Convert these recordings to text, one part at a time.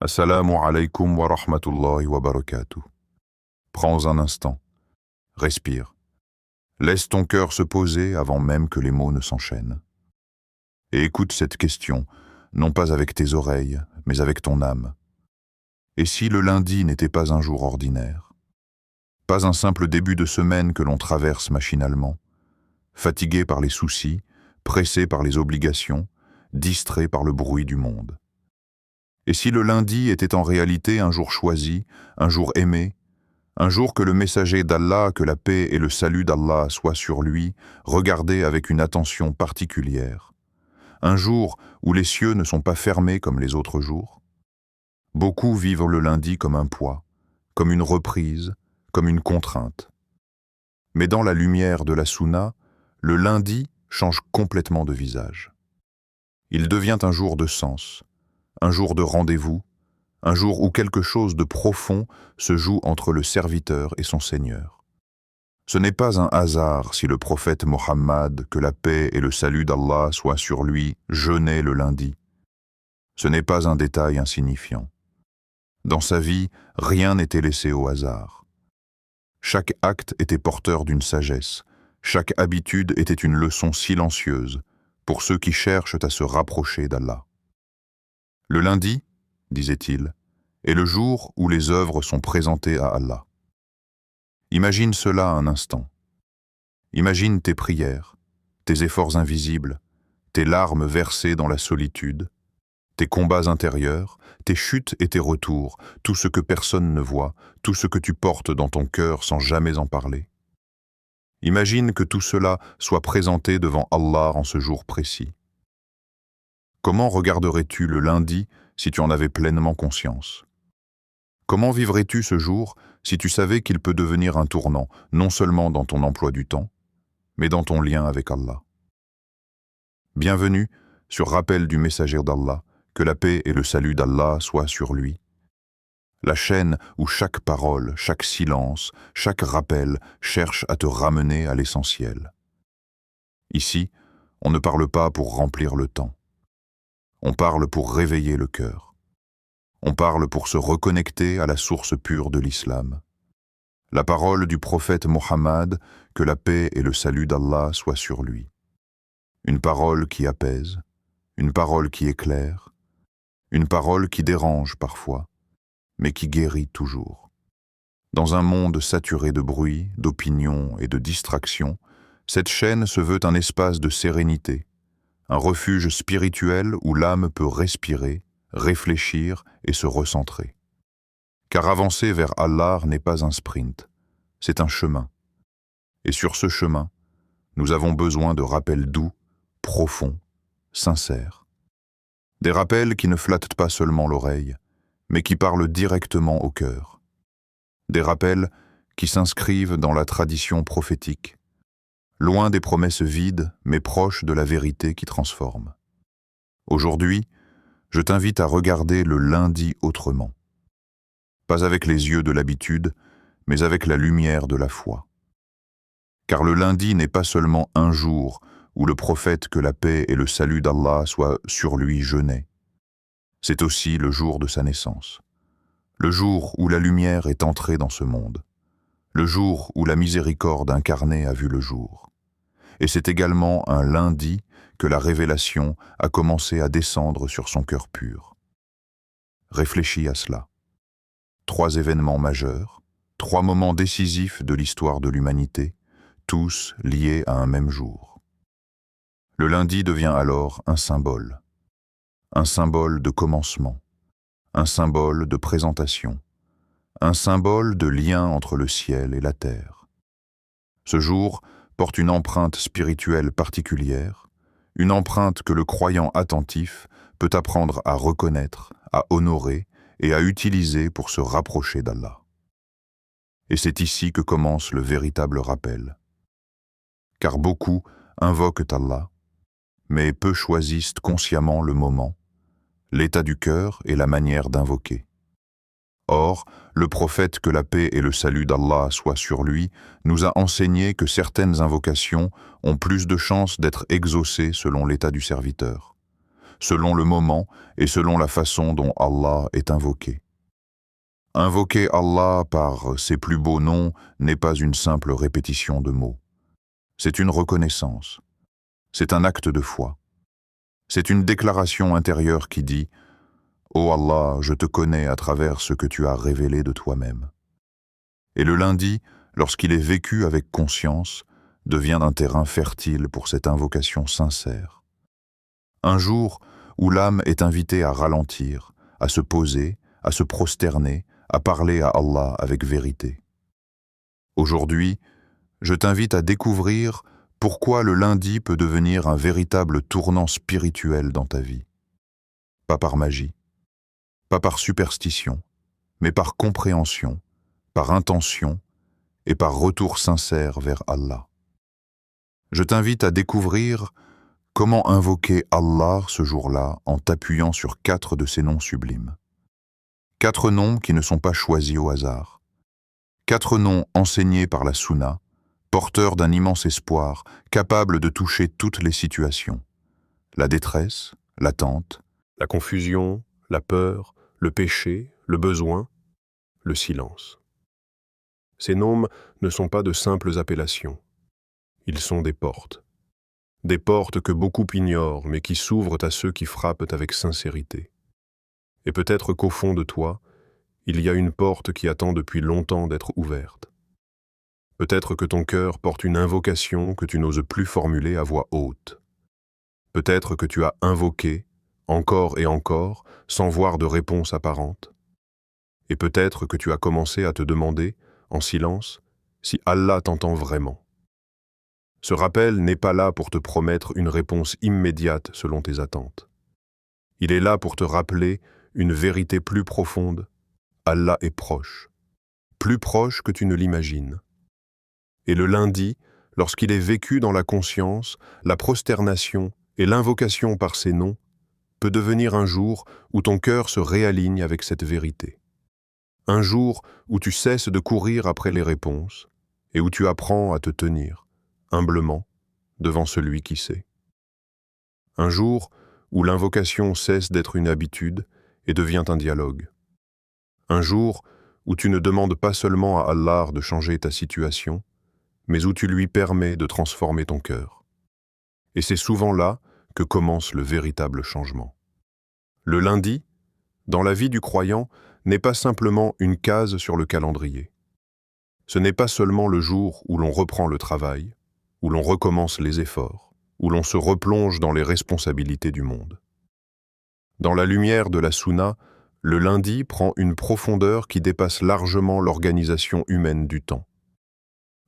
Assalamu alaikum wa rahmatullahi wa barakatuh. Prends un instant, respire. Laisse ton cœur se poser avant même que les mots ne s'enchaînent. Et écoute cette question, non pas avec tes oreilles, mais avec ton âme. Et si le lundi n'était pas un jour ordinaire? Pas un simple début de semaine que l'on traverse machinalement, fatigué par les soucis, pressé par les obligations, distrait par le bruit du monde. Et si le lundi était en réalité un jour choisi, un jour aimé, un jour que le messager d'Allah, que la paix et le salut d'Allah soient sur lui, regardait avec une attention particulière, un jour où les cieux ne sont pas fermés comme les autres jours? Beaucoup vivent le lundi comme un poids, comme une reprise, comme une contrainte. Mais dans la lumière de la Sunna, le lundi change complètement de visage. Il devient un jour de sens, un jour de rendez-vous, un jour où quelque chose de profond se joue entre le serviteur et son Seigneur. Ce n'est pas un hasard si le prophète Mohammed, que la paix et le salut d'Allah soient sur lui, jeûnait le lundi. Ce n'est pas un détail insignifiant. Dans sa vie, rien n'était laissé au hasard. Chaque acte était porteur d'une sagesse, chaque habitude était une leçon silencieuse pour ceux qui cherchent à se rapprocher d'Allah. Le lundi, disait-il, est le jour où les œuvres sont présentées à Allah. Imagine cela un instant. Imagine tes prières, tes efforts invisibles, tes larmes versées dans la solitude, tes combats intérieurs, tes chutes et tes retours, tout ce que personne ne voit, tout ce que tu portes dans ton cœur sans jamais en parler. Imagine que tout cela soit présenté devant Allah en ce jour précis. Comment regarderais-tu le lundi si tu en avais pleinement conscience? Comment vivrais-tu ce jour si tu savais qu'il peut devenir un tournant, non seulement dans ton emploi du temps, mais dans ton lien avec Allah? Bienvenue sur Rappel du Messager d'Allah, que la paix et le salut d'Allah soient sur lui. La chaîne où chaque parole, chaque silence, chaque rappel cherche à te ramener à l'essentiel. Ici, on ne parle pas pour remplir le temps. On parle pour réveiller le cœur. On parle pour se reconnecter à la source pure de l'islam. La parole du prophète Mohammed, que la paix et le salut d'Allah soient sur lui. Une parole qui apaise, une parole qui éclaire, une parole qui dérange parfois, mais qui guérit toujours. Dans un monde saturé de bruit, d'opinions et de distractions, cette chaîne se veut un espace de sérénité, un refuge spirituel où l'âme peut respirer, réfléchir et se recentrer. Car avancer vers Allah n'est pas un sprint, c'est un chemin. Et sur ce chemin, nous avons besoin de rappels doux, profonds, sincères. Des rappels qui ne flattent pas seulement l'oreille, mais qui parlent directement au cœur. Des rappels qui s'inscrivent dans la tradition prophétique, loin des promesses vides, mais proches de la vérité qui transforme. Aujourd'hui, je t'invite à regarder le lundi autrement. Pas avec les yeux de l'habitude, mais avec la lumière de la foi. Car le lundi n'est pas seulement un jour où le prophète, que la paix et le salut d'Allah soient sur lui, jeûnait. C'est aussi le jour de sa naissance. Le jour où la lumière est entrée dans ce monde. Le jour où la miséricorde incarnée a vu le jour. Et c'est également un lundi que la révélation a commencé à descendre sur son cœur pur. Réfléchis à cela. 3 événements majeurs, 3 moments décisifs de l'histoire de l'humanité, tous liés à un même jour. Le lundi devient alors un symbole de commencement, un symbole de présentation, un symbole de lien entre le ciel et la terre. Ce jour porte une empreinte spirituelle particulière, une empreinte que le croyant attentif peut apprendre à reconnaître, à honorer et à utiliser pour se rapprocher d'Allah. Et c'est ici que commence le véritable rappel. Car beaucoup invoquent Allah, mais peu choisissent consciemment le moment, l'état du cœur et la manière d'invoquer. Or, le prophète, que la paix et le salut d'Allah soient sur lui, nous a enseigné que certaines invocations ont plus de chances d'être exaucées selon l'état du serviteur. selon le moment et selon la façon dont Allah est invoqué. Invoquer Allah par ses plus beaux noms n'est pas une simple répétition de mots. C'est une reconnaissance. C'est un acte de foi. C'est une déclaration intérieure qui dit « Ô Allah, je te connais à travers ce que tu as révélé de toi-même ». Et le lundi, lorsqu'il est vécu avec conscience, devient un terrain fertile pour cette invocation sincère. Un jour où l'âme est invitée à ralentir, à se poser, à se prosterner, à parler à Allah avec vérité. Aujourd'hui, je t'invite à découvrir pourquoi le lundi peut devenir un véritable tournant spirituel dans ta vie. Pas par magie, pas par superstition, mais par compréhension, par intention et par retour sincère vers Allah. Je t'invite à découvrir comment invoquer Allah ce jour-là en t'appuyant sur 4 de ses noms sublimes. 4 noms qui ne sont pas choisis au hasard. 4 noms enseignés par la Sunna, porteurs d'un immense espoir, capables de toucher toutes les situations. La détresse, l'attente, la confusion, la peur, le péché, le besoin, le silence. Ces noms ne sont pas de simples appellations. Ils sont des portes. Des portes que beaucoup ignorent, mais qui s'ouvrent à ceux qui frappent avec sincérité. Et peut-être qu'au fond de toi, il y a une porte qui attend depuis longtemps d'être ouverte. Peut-être que ton cœur porte une invocation que tu n'oses plus formuler à voix haute. Peut-être que tu as invoqué, encore et encore, sans voir de réponse apparente. Et peut-être que tu as commencé à te demander, en silence, si Allah t'entend vraiment. Ce rappel n'est pas là pour te promettre une réponse immédiate selon tes attentes. Il est là pour te rappeler une vérité plus profonde. Allah est proche, plus proche que tu ne l'imagines. Et le lundi, lorsqu'il est vécu dans la conscience, la prosternation et l'invocation par ses noms, peut devenir un jour où ton cœur se réaligne avec cette vérité. Un jour où tu cesses de courir après les réponses et où tu apprends à te tenir, humblement, devant celui qui sait. Un jour où l'invocation cesse d'être une habitude et devient un dialogue. Un jour où tu ne demandes pas seulement à Allah de changer ta situation, mais où tu lui permets de transformer ton cœur. Et c'est souvent là que commence le véritable changement. Le lundi, dans la vie du croyant, n'est pas simplement une case sur le calendrier. Ce n'est pas seulement le jour où l'on reprend le travail, où l'on recommence les efforts, où l'on se replonge dans les responsabilités du monde. Dans la lumière de la Sunna, le lundi prend une profondeur qui dépasse largement l'organisation humaine du temps.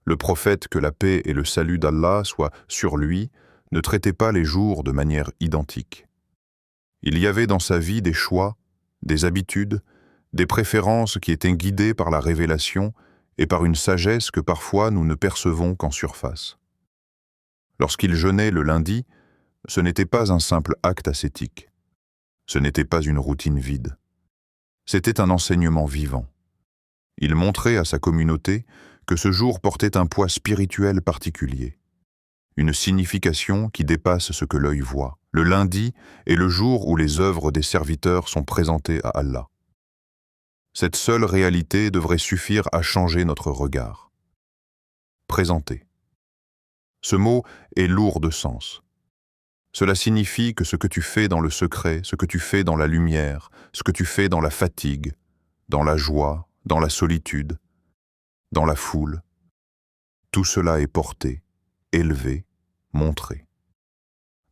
Le prophète, que la paix et le salut d'Allah soient sur lui, ne traitait pas les jours de manière identique. Il y avait dans sa vie des choix, des habitudes, des préférences qui étaient guidées par la révélation et par une sagesse que parfois nous ne percevons qu'en surface. Lorsqu'il jeûnait le lundi, ce n'était pas un simple acte ascétique. Ce n'était pas une routine vide. C'était un enseignement vivant. Il montrait à sa communauté que ce jour portait un poids spirituel particulier, une signification qui dépasse ce que l'œil voit. Le lundi est le jour où les œuvres des serviteurs sont présentées à Allah. Cette seule réalité devrait suffire à changer notre regard. Présenter. Ce mot est lourd de sens. Cela signifie que ce que tu fais dans le secret, ce que tu fais dans la lumière, ce que tu fais dans la fatigue, dans la joie, dans la solitude, dans la foule, tout cela est porté, élevé, montré.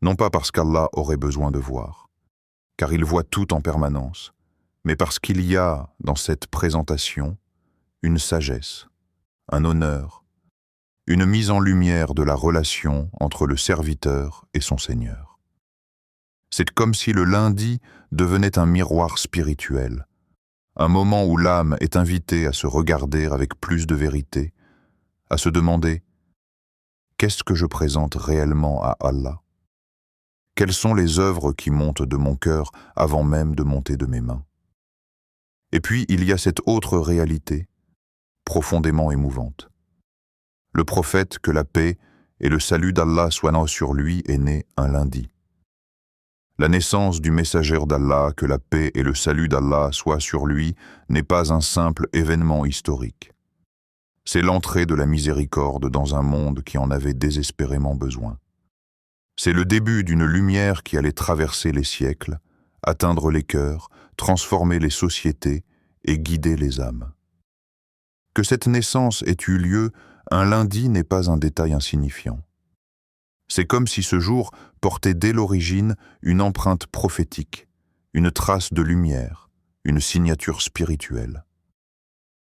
Non pas parce qu'Allah aurait besoin de voir, car il voit tout en permanence, mais parce qu'il y a, dans cette présentation, une sagesse, un honneur, une mise en lumière de la relation entre le serviteur et son Seigneur. C'est comme si le lundi devenait un miroir spirituel, un moment où l'âme est invitée à se regarder avec plus de vérité, à se demander « Qu'est-ce que je présente réellement à Allah ? Quelles sont les œuvres qui montent de mon cœur avant même de monter de mes mains ?» Et puis il y a cette autre réalité, profondément émouvante. Le prophète, que la paix et le salut d'Allah soient sur lui, est né un lundi. La naissance du messager d'Allah, que la paix et le salut d'Allah soient sur lui, n'est pas un simple événement historique. C'est l'entrée de la miséricorde dans un monde qui en avait désespérément besoin. C'est le début d'une lumière qui allait traverser les siècles, atteindre les cœurs, transformer les sociétés et guider les âmes. Que cette naissance ait eu lieu un lundi n'est pas un détail insignifiant. C'est comme si ce jour portait dès l'origine une empreinte prophétique, une trace de lumière, une signature spirituelle.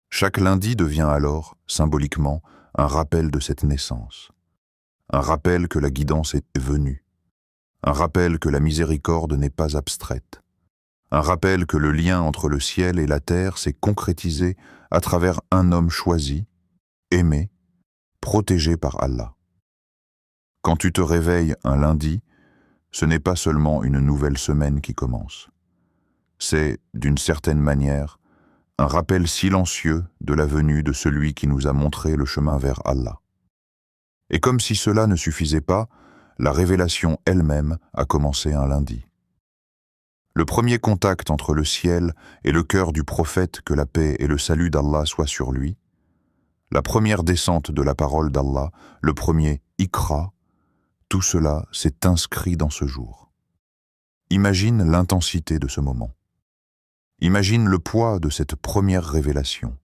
Chaque lundi devient alors, symboliquement, un rappel de cette naissance. Un rappel que la guidance est venue. Un rappel que la miséricorde n'est pas abstraite. Un rappel que le lien entre le ciel et la terre s'est concrétisé à travers un homme choisi, aimé, protégé par Allah. Quand tu te réveilles un lundi, ce n'est pas seulement une nouvelle semaine qui commence. C'est, d'une certaine manière, un rappel silencieux de la venue de celui qui nous a montré le chemin vers Allah. Et comme si cela ne suffisait pas, la révélation elle-même a commencé un lundi. Le premier contact entre le ciel et le cœur du prophète, que la paix et le salut d'Allah soient sur lui, la première descente de la parole d'Allah, le premier Iqra, tout cela s'est inscrit dans ce jour. Imagine l'intensité de ce moment. Imagine le poids de cette première révélation.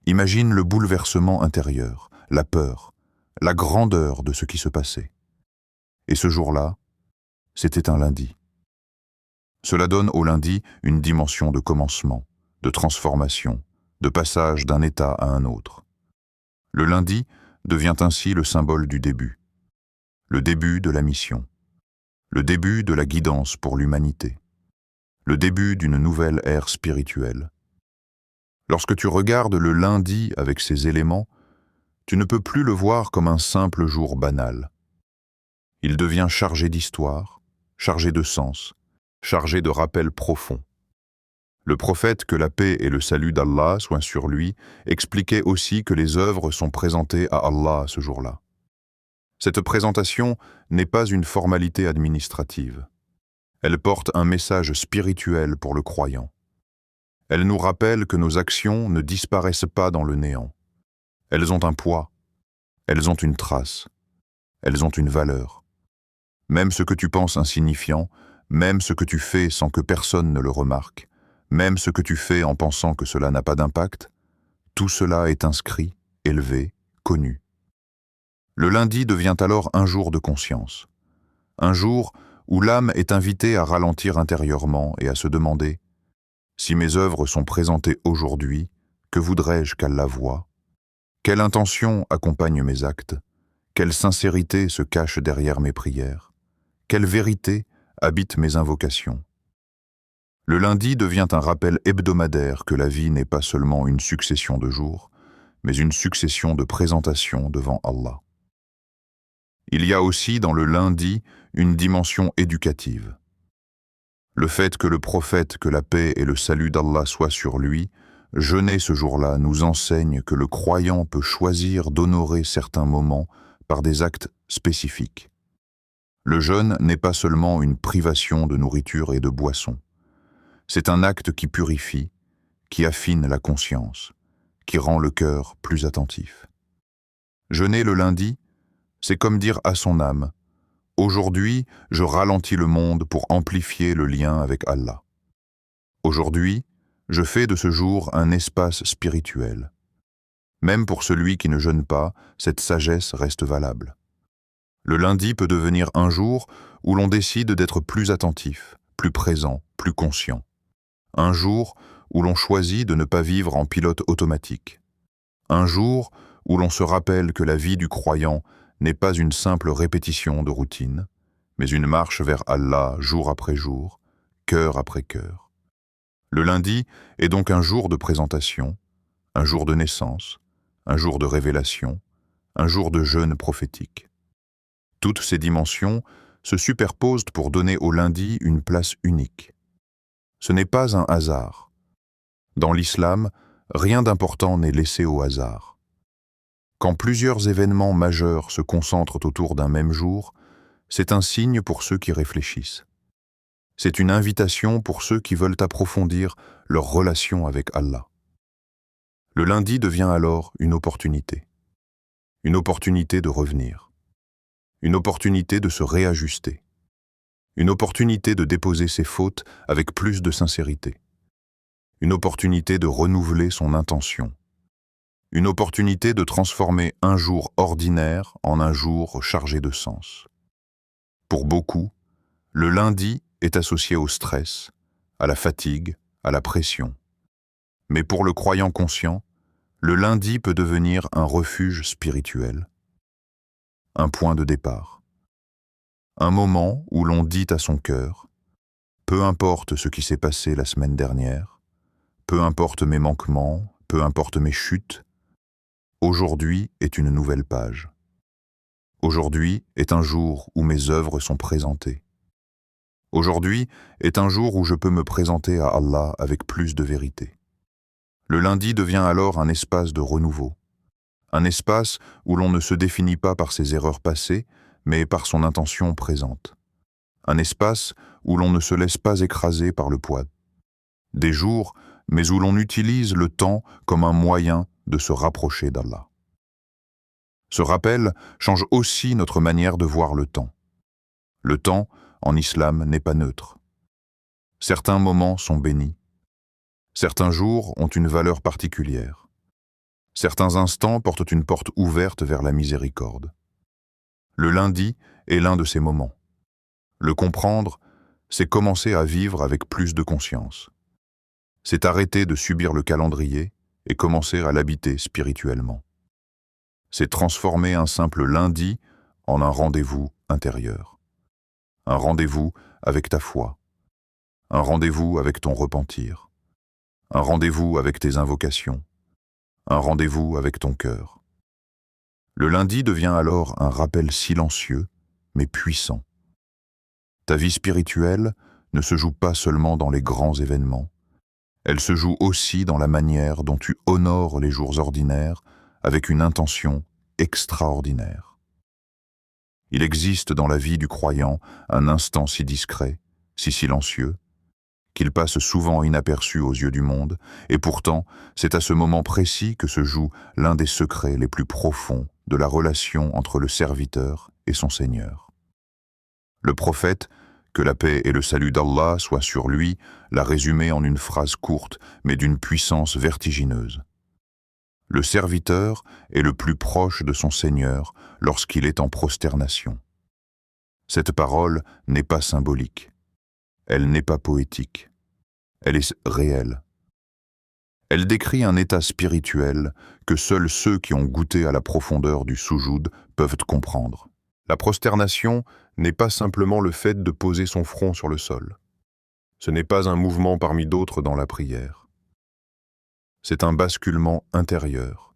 Imagine le bouleversement intérieur, la peur, la grandeur de ce qui se passait. Et ce jour-là, c'était un lundi. Cela donne au lundi une dimension de commencement, de transformation, de passage d'un état à un autre. Le lundi devient ainsi le symbole du début. Le début de la mission, le début de la guidance pour l'humanité, le début d'une nouvelle ère spirituelle. Lorsque tu regardes le lundi avec ses éléments, tu ne peux plus le voir comme un simple jour banal. Il devient chargé d'histoire, chargé de sens, chargé de rappels profonds. Le prophète, que la paix et le salut d'Allah soient sur lui, expliquait aussi que les œuvres sont présentées à Allah ce jour-là. Cette présentation n'est pas une formalité administrative. Elle porte un message spirituel pour le croyant. Elle nous rappelle que nos actions ne disparaissent pas dans le néant. Elles ont un poids, elles ont une trace, elles ont une valeur. Même ce que tu penses insignifiant, même ce que tu fais sans que personne ne le remarque, même ce que tu fais en pensant que cela n'a pas d'impact, tout cela est inscrit, élevé, connu. Le lundi devient alors un jour de conscience, un jour où l'âme est invitée à ralentir intérieurement et à se demander « Si mes œuvres sont présentées aujourd'hui, que voudrais-je qu'Allah voie ? Quelle intention accompagne mes actes ? Quelle sincérité se cache derrière mes prières ? Quelle vérité habite mes invocations ?» Le lundi devient un rappel hebdomadaire que la vie n'est pas seulement une succession de jours, mais une succession de présentations devant Allah. Il y a aussi dans le lundi une dimension éducative. Le fait que le prophète, que la paix et le salut d'Allah soient sur lui, jeûner ce jour-là nous enseigne que le croyant peut choisir d'honorer certains moments par des actes spécifiques. Le jeûne n'est pas seulement une privation de nourriture et de boisson. C'est un acte qui purifie, qui affine la conscience, qui rend le cœur plus attentif. Jeûner le lundi, c'est comme dire à son âme « Aujourd'hui, je ralentis le monde pour amplifier le lien avec Allah. Aujourd'hui, je fais de ce jour un espace spirituel. Même pour celui qui ne jeûne pas, cette sagesse reste valable. Le lundi peut devenir un jour où l'on décide d'être plus attentif, plus présent, plus conscient. Un jour où l'on choisit de ne pas vivre en pilote automatique. Un jour où l'on se rappelle que la vie du croyant n'est pas une simple répétition de routine, mais une marche vers Allah jour après jour, cœur après cœur. Le lundi est donc un jour de présentation, un jour de naissance, un jour de révélation, un jour de jeûne prophétique. Toutes ces dimensions se superposent pour donner au lundi une place unique. Ce n'est pas un hasard. Dans l'islam, rien d'important n'est laissé au hasard. Quand plusieurs événements majeurs se concentrent autour d'un même jour, c'est un signe pour ceux qui réfléchissent. C'est une invitation pour ceux qui veulent approfondir leur relation avec Allah. Le lundi devient alors une opportunité de revenir, une opportunité de se réajuster, une opportunité de déposer ses fautes avec plus de sincérité, une opportunité de renouveler son intention, une opportunité de transformer un jour ordinaire en un jour chargé de sens. Pour beaucoup, le lundi est associé au stress, à la fatigue, à la pression. Mais pour le croyant conscient, le lundi peut devenir un refuge spirituel, un point de départ, un moment où l'on dit à son cœur « Peu importe ce qui s'est passé la semaine dernière, peu importe mes manquements, peu importe mes chutes, aujourd'hui est une nouvelle page. Aujourd'hui est un jour où mes œuvres sont présentées. Aujourd'hui est un jour où je peux me présenter à Allah avec plus de vérité. » Le lundi devient alors un espace de renouveau, un espace où l'on ne se définit pas par ses erreurs passées, mais par son intention présente. Un espace où l'on ne se laisse pas écraser par le poids des jours, mais où l'on utilise le temps comme un moyen de se rapprocher d'Allah. Ce rappel change aussi notre manière de voir le temps. Le temps, en islam, n'est pas neutre. Certains moments sont bénis. Certains jours ont une valeur particulière. Certains instants portent une porte ouverte vers la miséricorde. Le lundi est l'un de ces moments. Le comprendre, c'est commencer à vivre avec plus de conscience. C'est arrêter de subir le calendrier et commencer à l'habiter spirituellement. C'est transformer un simple lundi en un rendez-vous intérieur. Un rendez-vous avec ta foi. Un rendez-vous avec ton repentir. Un rendez-vous avec tes invocations. Un rendez-vous avec ton cœur. Le lundi devient alors un rappel silencieux, mais puissant. Ta vie spirituelle ne se joue pas seulement dans les grands événements, elle se joue aussi dans la manière dont tu honores les jours ordinaires avec une intention extraordinaire. Il existe dans la vie du croyant un instant si discret, si silencieux, qu'il passe souvent inaperçu aux yeux du monde, et pourtant, c'est à ce moment précis que se joue l'un des secrets les plus profonds de la relation entre le serviteur et son Seigneur. Le prophète, que la paix et le salut d'Allah soient sur lui, l'a résumé en une phrase courte, mais d'une puissance vertigineuse. Le serviteur est le plus proche de son Seigneur lorsqu'il est en prosternation. Cette parole n'est pas symbolique. Elle n'est pas poétique. Elle est réelle. Elle décrit un état spirituel que seuls ceux qui ont goûté à la profondeur du soujoud peuvent comprendre. La prosternation n'est pas simplement le fait de poser son front sur le sol. Ce n'est pas un mouvement parmi d'autres dans la prière. C'est un basculement intérieur.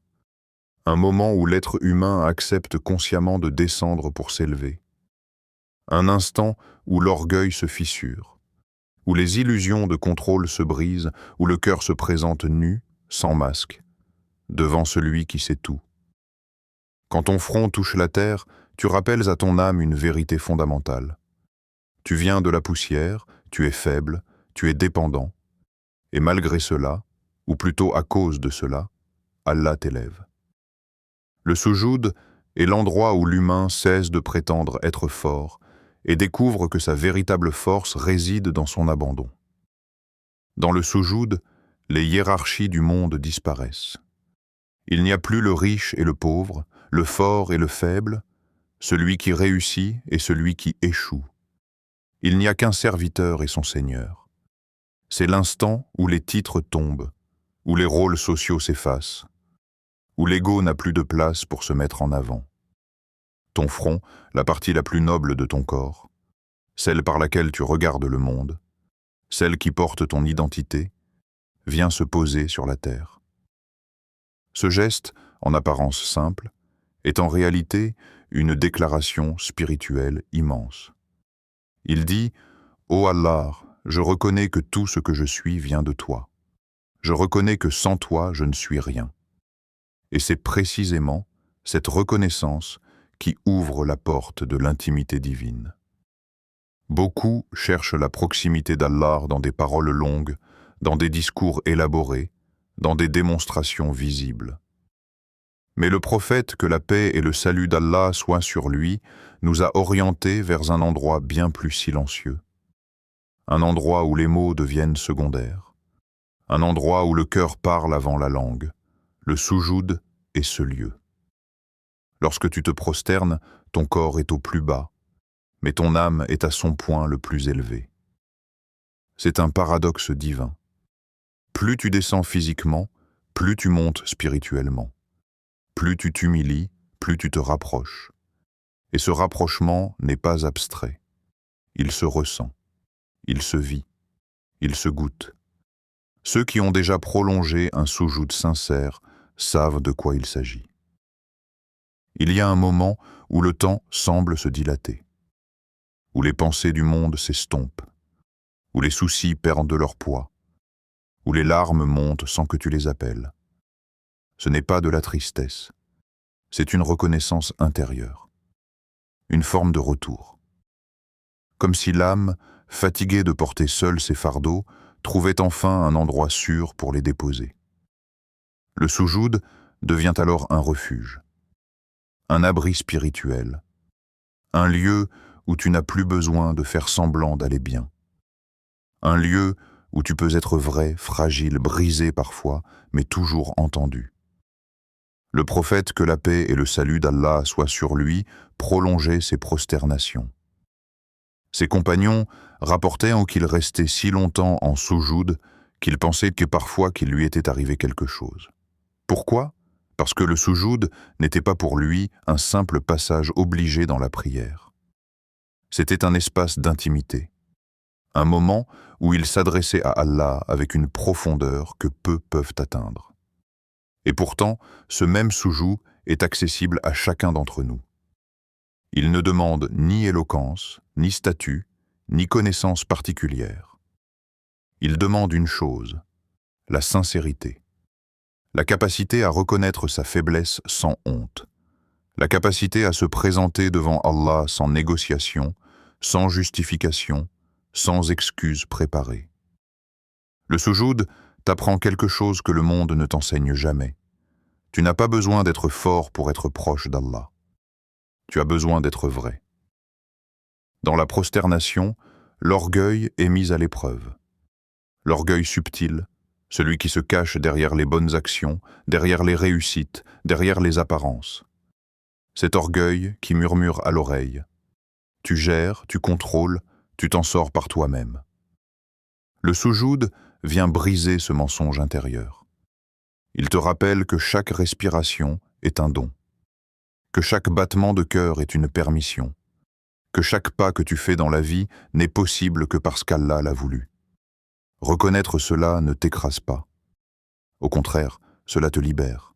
Un moment où l'être humain accepte consciemment de descendre pour s'élever. Un instant où l'orgueil se fissure, où les illusions de contrôle se brisent, où le cœur se présente nu, sans masque, devant celui qui sait tout. Quand ton front touche la terre, tu rappelles à ton âme une vérité fondamentale. Tu viens de la poussière, tu es faible, tu es dépendant, et malgré cela, ou plutôt à cause de cela, Allah t'élève. Le soujoud est l'endroit où l'humain cesse de prétendre être fort et découvre que sa véritable force réside dans son abandon. Dans le soujoud, les hiérarchies du monde disparaissent. Il n'y a plus le riche et le pauvre, le fort et le faible, celui qui réussit et celui qui échoue. Il n'y a qu'un serviteur et son Seigneur. C'est l'instant où les titres tombent, où les rôles sociaux s'effacent, où l'ego n'a plus de place pour se mettre en avant. Ton front, la partie la plus noble de ton corps, celle par laquelle tu regardes le monde, celle qui porte ton identité, vient se poser sur la terre. Ce geste, en apparence simple, est en réalité une déclaration spirituelle immense. Il dit « Ô Allah, je reconnais que tout ce que je suis vient de toi. Je reconnais que sans toi, je ne suis rien. » Et c'est précisément cette reconnaissance qui ouvre la porte de l'intimité divine. Beaucoup cherchent la proximité d'Allah dans des paroles longues, dans des discours élaborés, dans des démonstrations visibles. Mais le prophète, que la paix et le salut d'Allah soient sur lui, nous a orientés vers un endroit bien plus silencieux. Un endroit où les mots deviennent secondaires. Un endroit où le cœur parle avant la langue. Le soujoud est ce lieu. Lorsque tu te prosternes, ton corps est au plus bas, mais ton âme est à son point le plus élevé. C'est un paradoxe divin. Plus tu descends physiquement, plus tu montes spirituellement. Plus tu t'humilies, plus tu te rapproches. Et ce rapprochement n'est pas abstrait. Il se ressent, il se vit, il se goûte. Ceux qui ont déjà prolongé un soujoud sincère savent de quoi il s'agit. Il y a un moment où le temps semble se dilater, où les pensées du monde s'estompent, où les soucis perdent leur poids, où les larmes montent sans que tu les appelles. Ce n'est pas de la tristesse, c'est une reconnaissance intérieure, une forme de retour. Comme si l'âme, fatiguée de porter seule ses fardeaux, trouvait enfin un endroit sûr pour les déposer. Le soujoud devient alors un refuge, un abri spirituel, un lieu où tu n'as plus besoin de faire semblant d'aller bien, un lieu où tu peux être vrai, fragile, brisé parfois, mais toujours entendu. Le prophète, que la paix et le salut d'Allah soient sur lui, prolongeait ses prosternations. Ses compagnons rapportaient qu'il restait si longtemps en soujoud qu'il pensait que parfois qu'il lui était arrivé quelque chose. Pourquoi ? Parce que le soujoud n'était pas pour lui un simple passage obligé dans la prière. C'était un espace d'intimité, un moment où il s'adressait à Allah avec une profondeur que peu peuvent atteindre. Et pourtant, ce même soujoud est accessible à chacun d'entre nous. Il ne demande ni éloquence, ni statut, ni connaissance particulière. Il demande une chose, la sincérité, la capacité à reconnaître sa faiblesse sans honte, la capacité à se présenter devant Allah sans négociation, sans justification, sans excuses préparées. Le soujoud t'apprend quelque chose que le monde ne t'enseigne jamais. Tu n'as pas besoin d'être fort pour être proche d'Allah. Tu as besoin d'être vrai. Dans la prosternation, l'orgueil est mis à l'épreuve. L'orgueil subtil, celui qui se cache derrière les bonnes actions, derrière les réussites, derrière les apparences. Cet orgueil qui murmure à l'oreille. Tu gères, tu contrôles, tu t'en sors par toi-même. Le soujoud vient briser ce mensonge intérieur. Il te rappelle que chaque respiration est un don, que chaque battement de cœur est une permission, que chaque pas que tu fais dans la vie n'est possible que parce qu'Allah l'a voulu. Reconnaître cela ne t'écrase pas. Au contraire, cela te libère.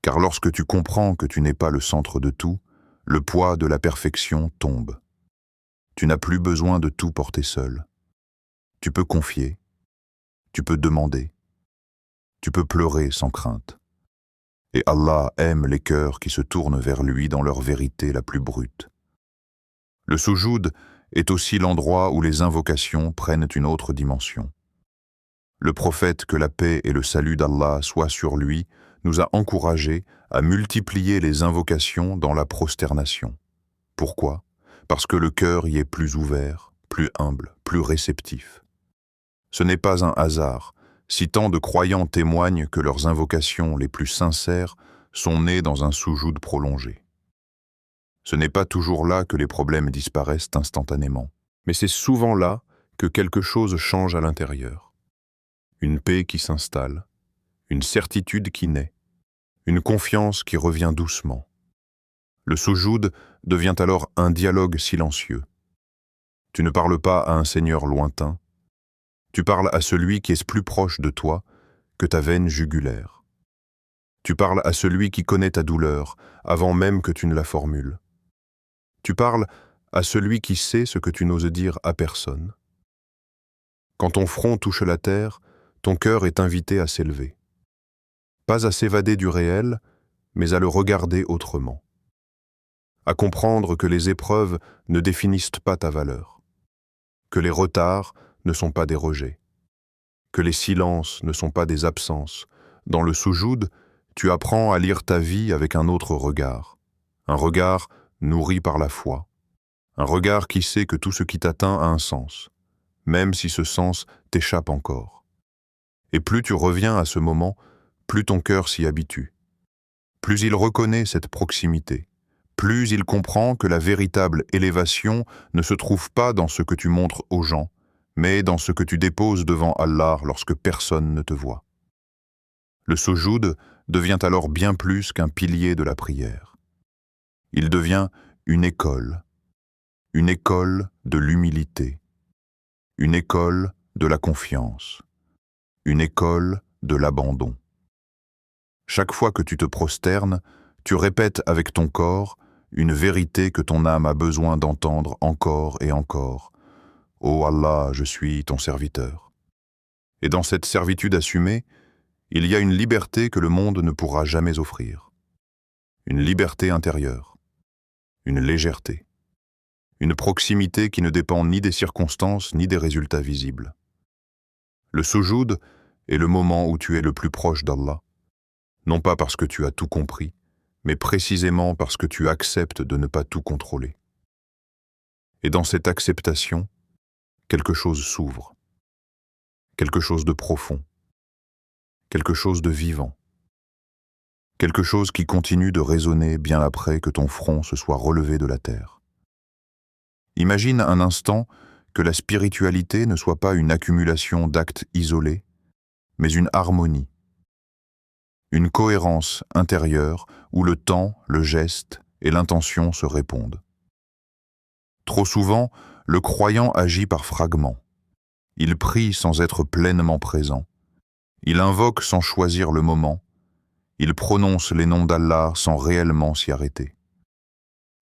Car lorsque tu comprends que tu n'es pas le centre de tout, le poids de la perfection tombe. Tu n'as plus besoin de tout porter seul. Tu peux confier, tu peux demander, tu peux pleurer sans crainte. Et Allah aime les cœurs qui se tournent vers lui dans leur vérité la plus brute. Le soujoud est aussi l'endroit où les invocations prennent une autre dimension. Le prophète, que la paix et le salut d'Allah soient sur lui, nous a encouragés à multiplier les invocations dans la prosternation. Pourquoi ? Parce que le cœur y est plus ouvert, plus humble, plus réceptif. Ce n'est pas un hasard si tant de croyants témoignent que leurs invocations les plus sincères sont nées dans un soujoud prolongé. Ce n'est pas toujours là que les problèmes disparaissent instantanément, mais c'est souvent là que quelque chose change à l'intérieur. Une paix qui s'installe, une certitude qui naît, une confiance qui revient doucement. Le soujoud devient alors un dialogue silencieux. Tu ne parles pas à un Seigneur lointain, tu parles à celui qui est plus proche de toi que ta veine jugulaire. Tu parles à celui qui connaît ta douleur avant même que tu ne la formules. Tu parles à celui qui sait ce que tu n'oses dire à personne. Quand ton front touche la terre, ton cœur est invité à s'élever. Pas à s'évader du réel, mais à le regarder autrement. à comprendre que les épreuves ne définissent pas ta valeur, que les retards ne sont pas des rejets, que les silences ne sont pas des absences. Dans le soujoud, tu apprends à lire ta vie avec un autre regard, un regard nourri par la foi, un regard qui sait que tout ce qui t'atteint a un sens, même si ce sens t'échappe encore. Et plus tu reviens à ce moment, plus ton cœur s'y habitue, plus il reconnaît cette proximité, plus il comprend que la véritable élévation ne se trouve pas dans ce que tu montres aux gens, mais dans ce que tu déposes devant Allah lorsque personne ne te voit. Le soujoud devient alors bien plus qu'un pilier de la prière. Il devient une école de l'humilité, une école de la confiance, une école de l'abandon. Chaque fois que tu te prosternes, tu répètes avec ton corps une vérité que ton âme a besoin d'entendre encore et encore. « Ô Allah, je suis ton serviteur. » Et dans cette servitude assumée, il y a une liberté que le monde ne pourra jamais offrir. Une liberté intérieure, une légèreté, une proximité qui ne dépend ni des circonstances ni des résultats visibles. Le soujoud est le moment où tu es le plus proche d'Allah, non pas parce que tu as tout compris, mais précisément parce que tu acceptes de ne pas tout contrôler. Et dans cette acceptation, quelque chose s'ouvre, quelque chose de profond, quelque chose de vivant, quelque chose qui continue de résonner bien après que ton front se soit relevé de la terre. Imagine un instant que la spiritualité ne soit pas une accumulation d'actes isolés, mais une harmonie, une cohérence intérieure où le temps, le geste et l'intention se répondent. Trop souvent, le croyant agit par fragments. Il prie sans être pleinement présent. Il invoque sans choisir le moment. Il prononce les noms d'Allah sans réellement s'y arrêter.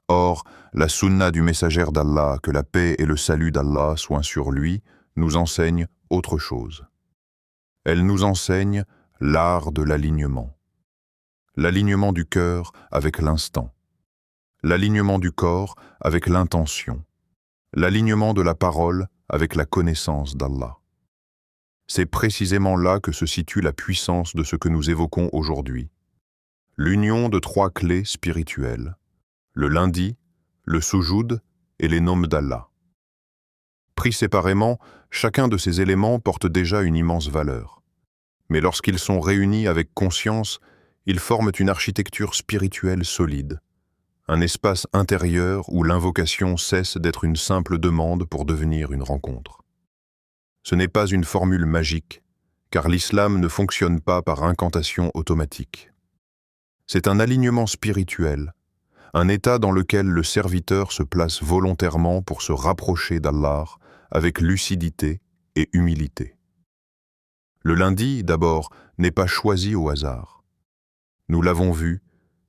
Or, la sunna du messager d'Allah, que la paix et le salut d'Allah soient sur lui, nous enseigne autre chose. Elle nous enseigne l'art de l'alignement. L'alignement du cœur avec l'instant. L'alignement du corps avec l'intention. L'alignement de la parole avec la connaissance d'Allah. C'est précisément là que se situe la puissance de ce que nous évoquons aujourd'hui. L'union de trois clés spirituelles. Le lundi, le soujoud et les noms d'Allah. Pris séparément, chacun de ces éléments porte déjà une immense valeur. Mais lorsqu'ils sont réunis avec conscience, ils forment une architecture spirituelle solide, un espace intérieur où l'invocation cesse d'être une simple demande pour devenir une rencontre. Ce n'est pas une formule magique, car l'islam ne fonctionne pas par incantation automatique. C'est un alignement spirituel, un état dans lequel le serviteur se place volontairement pour se rapprocher d'Allah avec lucidité et humilité. Le lundi, d'abord, n'est pas choisi au hasard. Nous l'avons vu,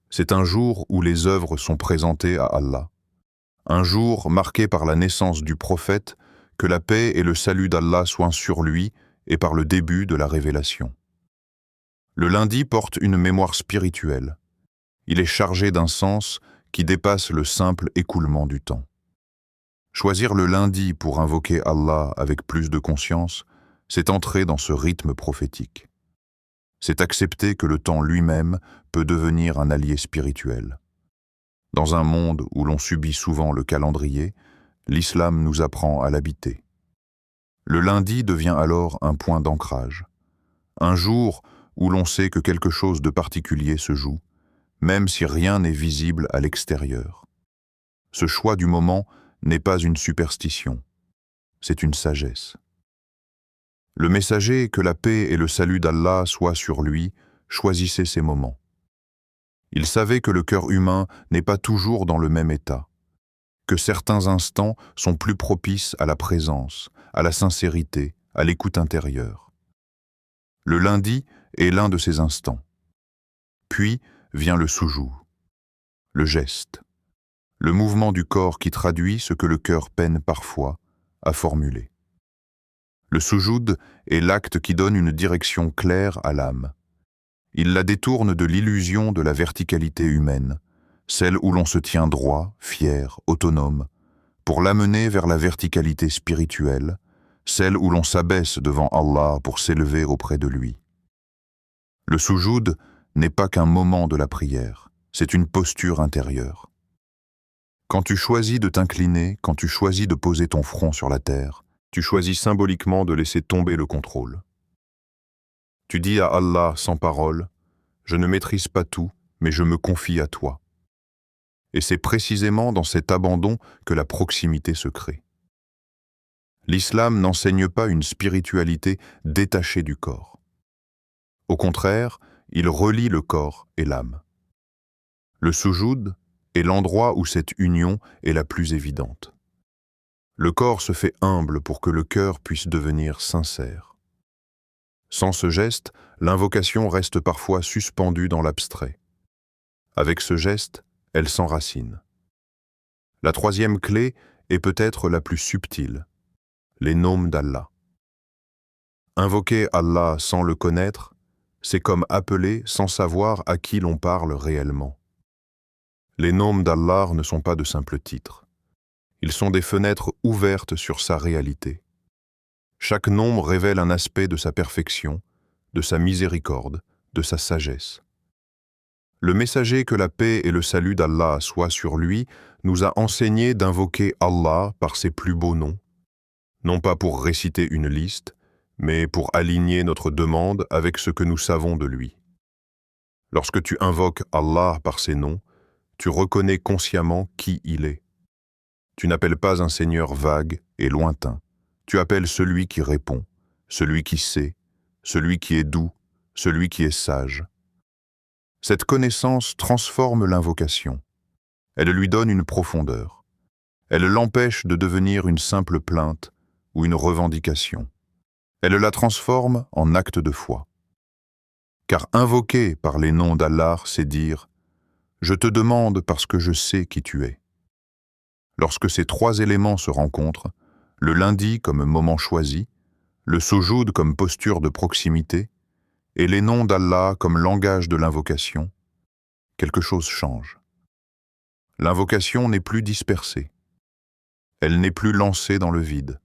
c'est un jour où les œuvres sont présentées à Allah. Un jour marqué par la naissance du prophète, que la paix et le salut d'Allah soient sur lui et par le début de la révélation. Le lundi porte une mémoire spirituelle. Il est chargé d'un sens qui dépasse le simple écoulement du temps. Choisir le lundi pour invoquer Allah avec plus de conscience, c'est entrer dans ce rythme prophétique. C'est accepter que le temps lui-même peut devenir un allié spirituel. Dans un monde où l'on subit souvent le calendrier, l'islam nous apprend à l'habiter. Le lundi devient alors un point d'ancrage, un jour où l'on sait que quelque chose de particulier se joue, même si rien n'est visible à l'extérieur. Ce choix du moment n'est pas une superstition, c'est une sagesse. Le messager, que la paix et le salut d'Allah soient sur lui, choisissait ces moments. Il savait que le cœur humain n'est pas toujours dans le même état, que certains instants sont plus propices à la présence, à la sincérité, à l'écoute intérieure. Le lundi est l'un de ces instants. Puis vient le soujoud, le geste, le mouvement du corps qui traduit ce que le cœur peine parfois à formuler. Le soujoud est l'acte qui donne une direction claire à l'âme. Il la détourne de l'illusion de la verticalité humaine, celle où l'on se tient droit, fier, autonome, pour l'amener vers la verticalité spirituelle, celle où l'on s'abaisse devant Allah pour s'élever auprès de lui. Le soujoud n'est pas qu'un moment de la prière, c'est une posture intérieure. Quand tu choisis de t'incliner, quand tu choisis de poser ton front sur la terre, tu choisis symboliquement de laisser tomber le contrôle. Tu dis à Allah sans parole, « Je ne maîtrise pas tout, mais je me confie à toi. » Et c'est précisément dans cet abandon que la proximité se crée. L'islam n'enseigne pas une spiritualité détachée du corps. Au contraire, il relie le corps et l'âme. Le soujoud est l'endroit où cette union est la plus évidente. Le corps se fait humble pour que le cœur puisse devenir sincère. Sans ce geste, l'invocation reste parfois suspendue dans l'abstrait. Avec ce geste, elle s'enracine. La troisième clé est peut-être la plus subtile, les noms d'Allah. Invoquer Allah sans le connaître, c'est comme appeler sans savoir à qui l'on parle réellement. Les noms d'Allah ne sont pas de simples titres. Ils sont des fenêtres ouvertes sur sa réalité. Chaque nom révèle un aspect de sa perfection, de sa miséricorde, de sa sagesse. Le messager que la paix et le salut d'Allah soient sur lui nous a enseigné d'invoquer Allah par ses plus beaux noms, non pas pour réciter une liste, mais pour aligner notre demande avec ce que nous savons de lui. Lorsque tu invoques Allah par ses noms, tu reconnais consciemment qui il est. Tu n'appelles pas un Seigneur vague et lointain, tu appelles celui qui répond, celui qui sait, celui qui est doux, celui qui est sage. Cette connaissance transforme l'invocation. Elle lui donne une profondeur. Elle l'empêche de devenir une simple plainte ou une revendication. Elle la transforme en acte de foi. Car invoquer par les noms d'Allah, c'est dire « Je te demande parce que je sais qui tu es ». Lorsque ces trois éléments se rencontrent, le lundi comme moment choisi, le soujoud comme posture de proximité, et les noms d'Allah comme langage de l'invocation, quelque chose change. L'invocation n'est plus dispersée. Elle n'est plus lancée dans le vide.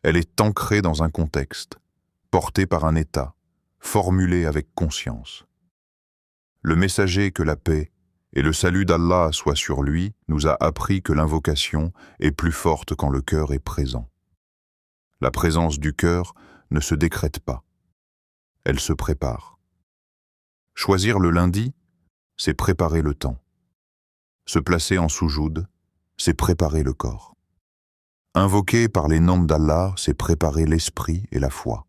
Elle est ancrée dans un contexte, portée par un état, formulée avec conscience. Le messager que la paix et le salut d'Allah soient sur lui nous a appris que l'invocation est plus forte quand le cœur est présent. La présence du cœur ne se décrète pas. Elle se prépare. Choisir le lundi, c'est préparer le temps. Se placer en soujoud, c'est préparer le corps. Invoquer par les noms d'Allah, c'est préparer l'esprit et la foi.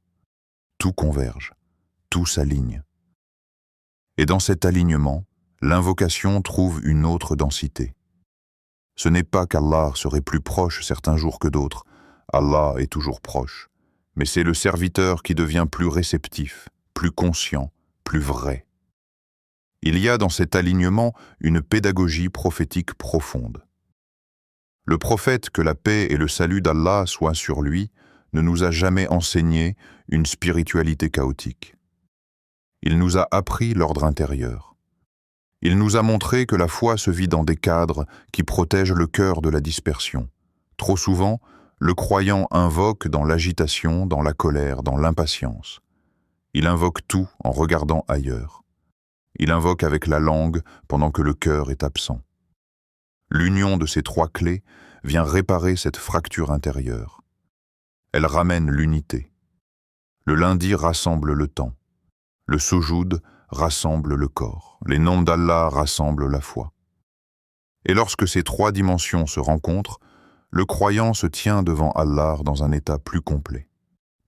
Tout converge, tout s'aligne. Et dans cet alignement, l'invocation trouve une autre densité. Ce n'est pas qu'Allah serait plus proche certains jours que d'autres, Allah est toujours proche. Mais c'est le serviteur qui devient plus réceptif, plus conscient, plus vrai. Il y a dans cet alignement une pédagogie prophétique profonde. Le prophète, que la paix et le salut d'Allah soient sur lui, ne nous a jamais enseigné une spiritualité chaotique. Il nous a appris l'ordre intérieur. Il nous a montré que la foi se vit dans des cadres qui protègent le cœur de la dispersion. Trop souvent, le croyant invoque dans l'agitation, dans la colère, dans l'impatience. Il invoque tout en regardant ailleurs. Il invoque avec la langue pendant que le cœur est absent. L'union de ces trois clés vient réparer cette fracture intérieure. Elle ramène l'unité. Le lundi rassemble le temps. Le soujoud rassemble le corps. Les noms d'Allah rassemblent la foi. Et lorsque ces trois dimensions se rencontrent, le croyant se tient devant Allah dans un état plus complet.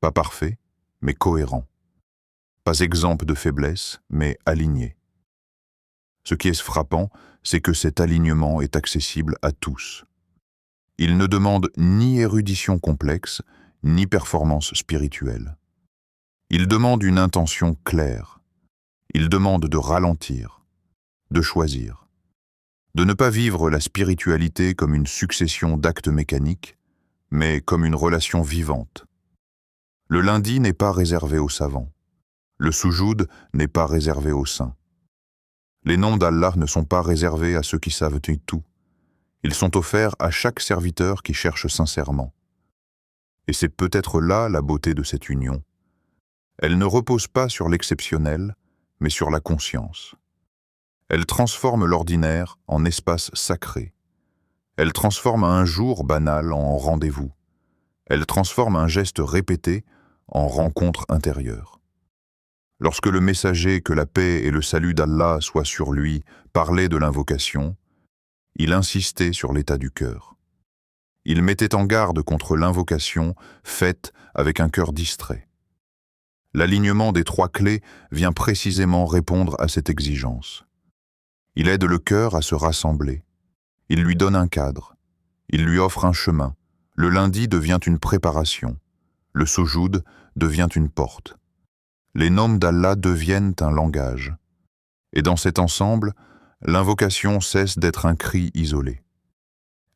Pas parfait, mais cohérent. Pas exempt de faiblesse, mais aligné. Ce qui est frappant, c'est que cet alignement est accessible à tous. Il ne demande ni érudition complexe, ni performance spirituelle. Il demande une intention claire. Il demande de ralentir, de choisir. De ne pas vivre la spiritualité comme une succession d'actes mécaniques, mais comme une relation vivante. Le lundi n'est pas réservé aux savants. Le soujoud n'est pas réservé aux saints. Les noms d'Allah ne sont pas réservés à ceux qui savent tout. Ils sont offerts à chaque serviteur qui cherche sincèrement. Et c'est peut-être là la beauté de cette union. Elle ne repose pas sur l'exceptionnel, mais sur la conscience. Elle transforme l'ordinaire en espace sacré. Elle transforme un jour banal en rendez-vous. Elle transforme un geste répété en rencontre intérieure. Lorsque le messager, que la paix et le salut d'Allah soient sur lui, parlait de l'invocation, il insistait sur l'état du cœur. Il mettait en garde contre l'invocation faite avec un cœur distrait. L'alignement des 3 clés vient précisément répondre à cette exigence. Il aide le cœur à se rassembler. Il lui donne un cadre. Il lui offre un chemin. Le lundi devient une préparation. Le soujoud devient une porte. Les noms d'Allah deviennent un langage. Et dans cet ensemble, l'invocation cesse d'être un cri isolé.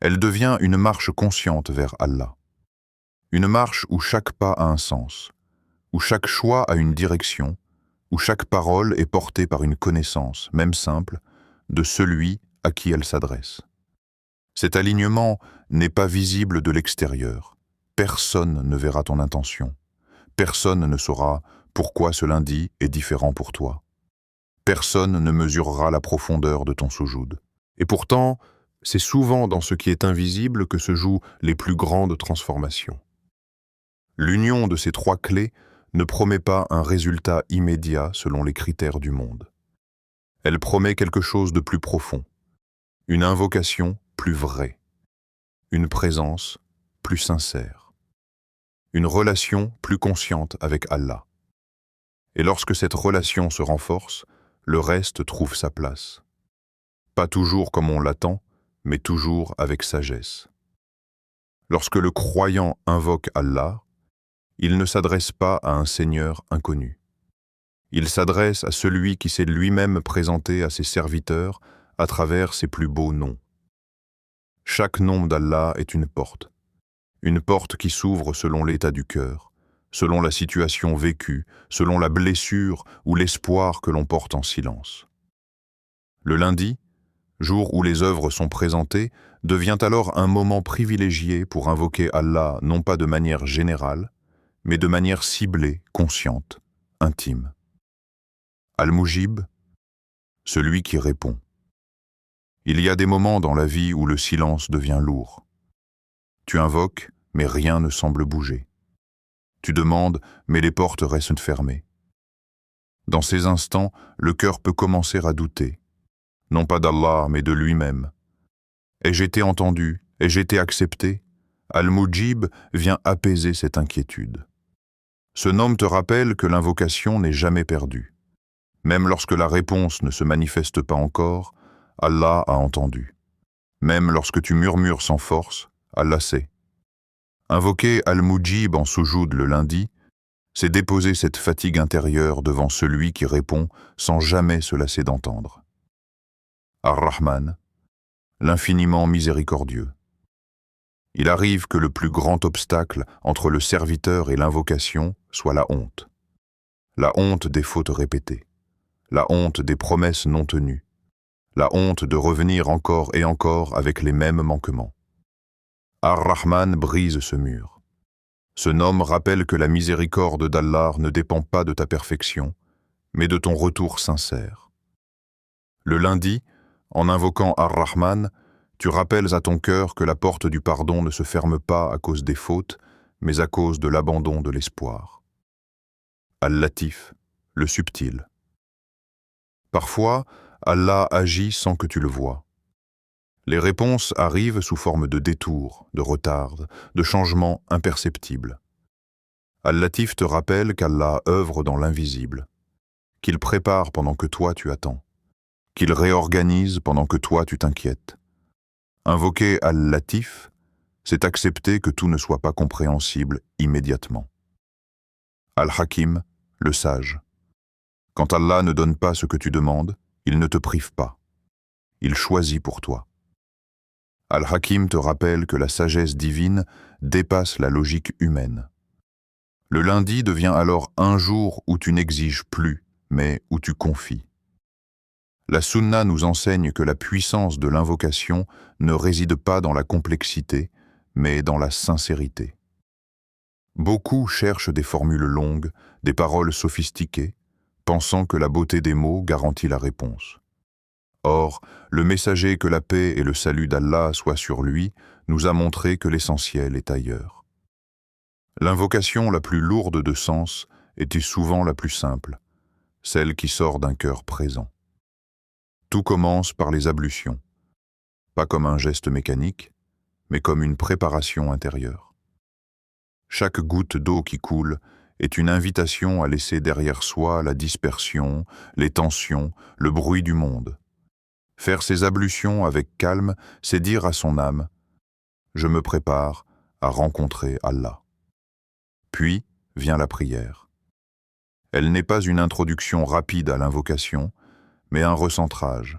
Elle devient une marche consciente vers Allah. Une marche où chaque pas a un sens, où chaque choix a une direction, où chaque parole est portée par une connaissance, même simple, de celui à qui elle s'adresse. Cet alignement n'est pas visible de l'extérieur. Personne ne verra ton intention. Personne ne saura pourquoi ce lundi est différent pour toi. Personne ne mesurera la profondeur de ton soujoud. Et pourtant, c'est souvent dans ce qui est invisible que se jouent les plus grandes transformations. L'union de ces 3 clés ne promet pas un résultat immédiat selon les critères du monde. Elle promet quelque chose de plus profond, une invocation plus vraie, une présence plus sincère, une relation plus consciente avec Allah. Et lorsque cette relation se renforce, le reste trouve sa place. Pas toujours comme on l'attend, mais toujours avec sagesse. Lorsque le croyant invoque Allah, il ne s'adresse pas à un Seigneur inconnu. Il s'adresse à celui qui s'est lui-même présenté à ses serviteurs à travers ses plus beaux noms. Chaque nom d'Allah est une porte qui s'ouvre selon l'état du cœur, selon la situation vécue, selon la blessure ou l'espoir que l'on porte en silence. Le lundi, jour où les œuvres sont présentées, devient alors un moment privilégié pour invoquer Allah non pas de manière générale, mais de manière ciblée, consciente, intime. Al-Mujib, celui qui répond. Il y a des moments dans la vie où le silence devient lourd. Tu invoques, mais rien ne semble bouger. Tu demandes, mais les portes restent fermées. Dans ces instants, le cœur peut commencer à douter, non pas d'Allah, mais de lui-même. Ai-je été entendu? Ai-je été accepté? Al-Mujib vient apaiser cette inquiétude. Ce nom te rappelle que l'invocation n'est jamais perdue. Même lorsque la réponse ne se manifeste pas encore, Allah a entendu. Même lorsque tu murmures sans force, Allah sait. Invoquer Al-Mujib en soujoud le lundi, c'est déposer cette fatigue intérieure devant celui qui répond sans jamais se lasser d'entendre. Ar-Rahman, l'infiniment miséricordieux. Il arrive que le plus grand obstacle entre le serviteur et l'invocation soit la honte. La honte des fautes répétées, la honte des promesses non tenues, la honte de revenir encore et encore avec les mêmes manquements. Ar-Rahman brise ce mur. Ce nom rappelle que la miséricorde d'Allah ne dépend pas de ta perfection, mais de ton retour sincère. Le lundi, en invoquant Ar-Rahman, tu rappelles à ton cœur que la porte du pardon ne se ferme pas à cause des fautes, mais à cause de l'abandon de l'espoir. Al-Latif, le subtil. Parfois, Allah agit sans que tu le vois. Les réponses arrivent sous forme de détours, de retards, de changements imperceptibles. Al-Latif te rappelle qu'Allah œuvre dans l'invisible, qu'il prépare pendant que toi tu attends, qu'il réorganise pendant que toi tu t'inquiètes. Invoquer Al-Latif, c'est accepter que tout ne soit pas compréhensible immédiatement. Al-Hakim, le sage. Quand Allah ne donne pas ce que tu demandes, il ne te prive pas. Il choisit pour toi. Al-Hakim te rappelle que la sagesse divine dépasse la logique humaine. Le lundi devient alors un jour où tu n'exiges plus, mais où tu confies. La sunna nous enseigne que la puissance de l'invocation ne réside pas dans la complexité, mais dans la sincérité. Beaucoup cherchent des formules longues, des paroles sophistiquées, pensant que la beauté des mots garantit la réponse. Or, le messager que la paix et le salut d'Allah soient sur lui nous a montré que l'essentiel est ailleurs. L'invocation la plus lourde de sens était souvent la plus simple, celle qui sort d'un cœur présent. Tout commence par les ablutions, pas comme un geste mécanique, mais comme une préparation intérieure. Chaque goutte d'eau qui coule est une invitation à laisser derrière soi la dispersion, les tensions, le bruit du monde. Faire ces ablutions avec calme, c'est dire à son âme « Je me prépare à rencontrer Allah ». Puis vient la prière. Elle n'est pas une introduction rapide à l'invocation, mais un recentrage.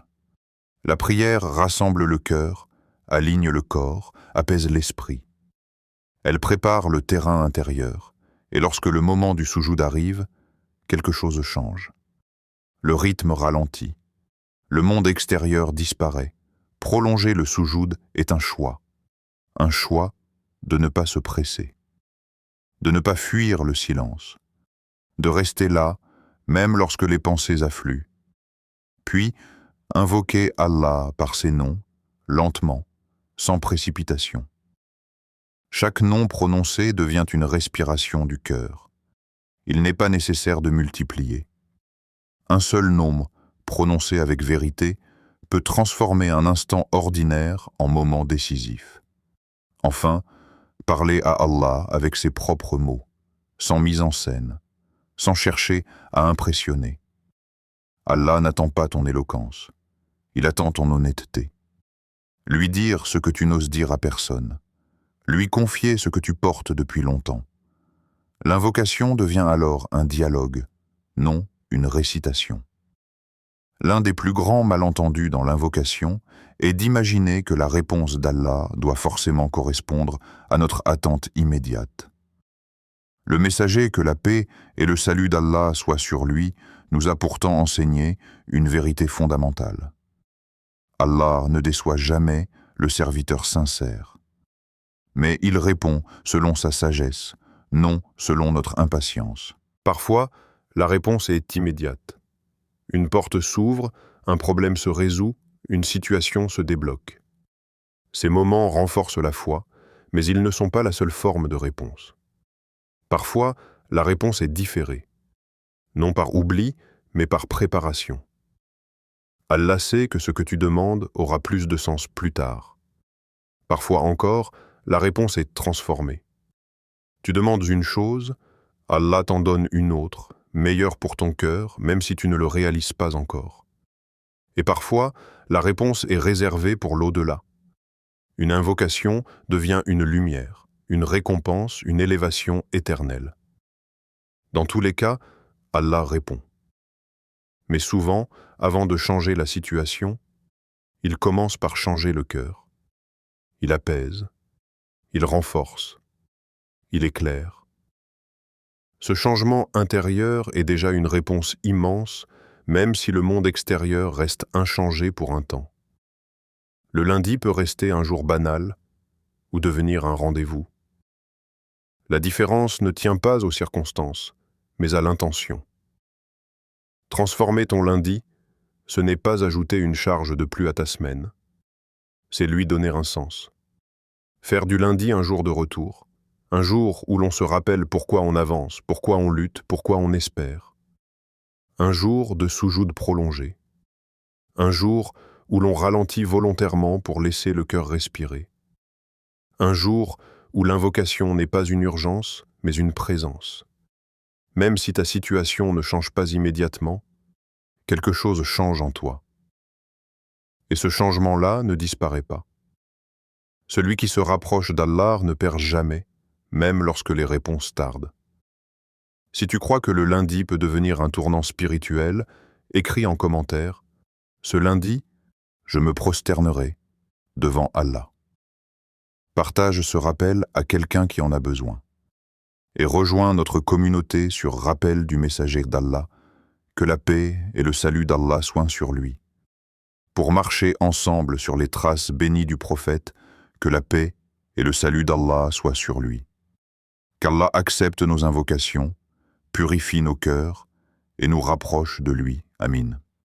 La prière rassemble le cœur, aligne le corps, apaise l'esprit. Elle prépare le terrain intérieur, et lorsque le moment du soujoud arrive, quelque chose change. Le rythme ralentit. Le monde extérieur disparaît. Prolonger le soujoud est un choix de ne pas se presser, de ne pas fuir le silence, de rester là, même lorsque les pensées affluent. Puis, invoquer Allah par ses noms, lentement, sans précipitation. Chaque nom prononcé devient une respiration du cœur. Il n'est pas nécessaire de multiplier. Un seul nom, prononcé avec vérité, peut transformer un instant ordinaire en moment décisif. Enfin, parler à Allah avec ses propres mots, sans mise en scène, sans chercher à impressionner. Allah n'attend pas ton éloquence, il attend ton honnêteté. Lui dire ce que tu n'oses dire à personne, lui confier ce que tu portes depuis longtemps. L'invocation devient alors un dialogue, non une récitation. L'un des plus grands malentendus dans l'invocation est d'imaginer que la réponse d'Allah doit forcément correspondre à notre attente immédiate. Le messager que la paix et le salut d'Allah soient sur lui nous a pourtant enseigné une vérité fondamentale. Allah ne déçoit jamais le serviteur sincère. Mais il répond selon sa sagesse, non selon notre impatience. Parfois, la réponse est immédiate. Une porte s'ouvre, un problème se résout, une situation se débloque. Ces moments renforcent la foi, mais ils ne sont pas la seule forme de réponse. Parfois, la réponse est différée, non par oubli, mais par préparation. Allah sait que ce que tu demandes aura plus de sens plus tard. Parfois encore, la réponse est transformée. Tu demandes une chose, Allah t'en donne une autre, meilleure pour ton cœur, même si tu ne le réalises pas encore. Et parfois, la réponse est réservée pour l'au-delà. Une invocation devient une lumière, une récompense, une élévation éternelle. Dans tous les cas, Allah répond. Mais souvent, avant de changer la situation, il commence par changer le cœur. Il apaise, il renforce, il éclaire. Ce changement intérieur est déjà une réponse immense, même si le monde extérieur reste inchangé pour un temps. Le lundi peut rester un jour banal ou devenir un rendez-vous. La différence ne tient pas aux circonstances, mais à l'intention. Transformer ton lundi, ce n'est pas ajouter une charge de plus à ta semaine, c'est lui donner un sens. Faire du lundi un jour de retour, un jour où l'on se rappelle pourquoi on avance, pourquoi on lutte, pourquoi on espère. Un jour de soujoud prolongé. Un jour où l'on ralentit volontairement pour laisser le cœur respirer. Un jour où l'invocation n'est pas une urgence, mais une présence. Même si ta situation ne change pas immédiatement, quelque chose change en toi. Et ce changement-là ne disparaît pas. Celui qui se rapproche d'Allah ne perd jamais, même lorsque les réponses tardent. Si tu crois que le lundi peut devenir un tournant spirituel, écris en commentaire « Ce lundi, je me prosternerai devant Allah ». Partage ce rappel à quelqu'un qui en a besoin. Et rejoins notre communauté sur rappel du messager d'Allah, que la paix et le salut d'Allah soient sur lui. pour marcher ensemble sur les traces bénies du prophète, que la paix et le salut d'Allah soient sur lui. Qu'Allah accepte nos invocations, purifie nos cœurs et nous rapproche de lui. Amin.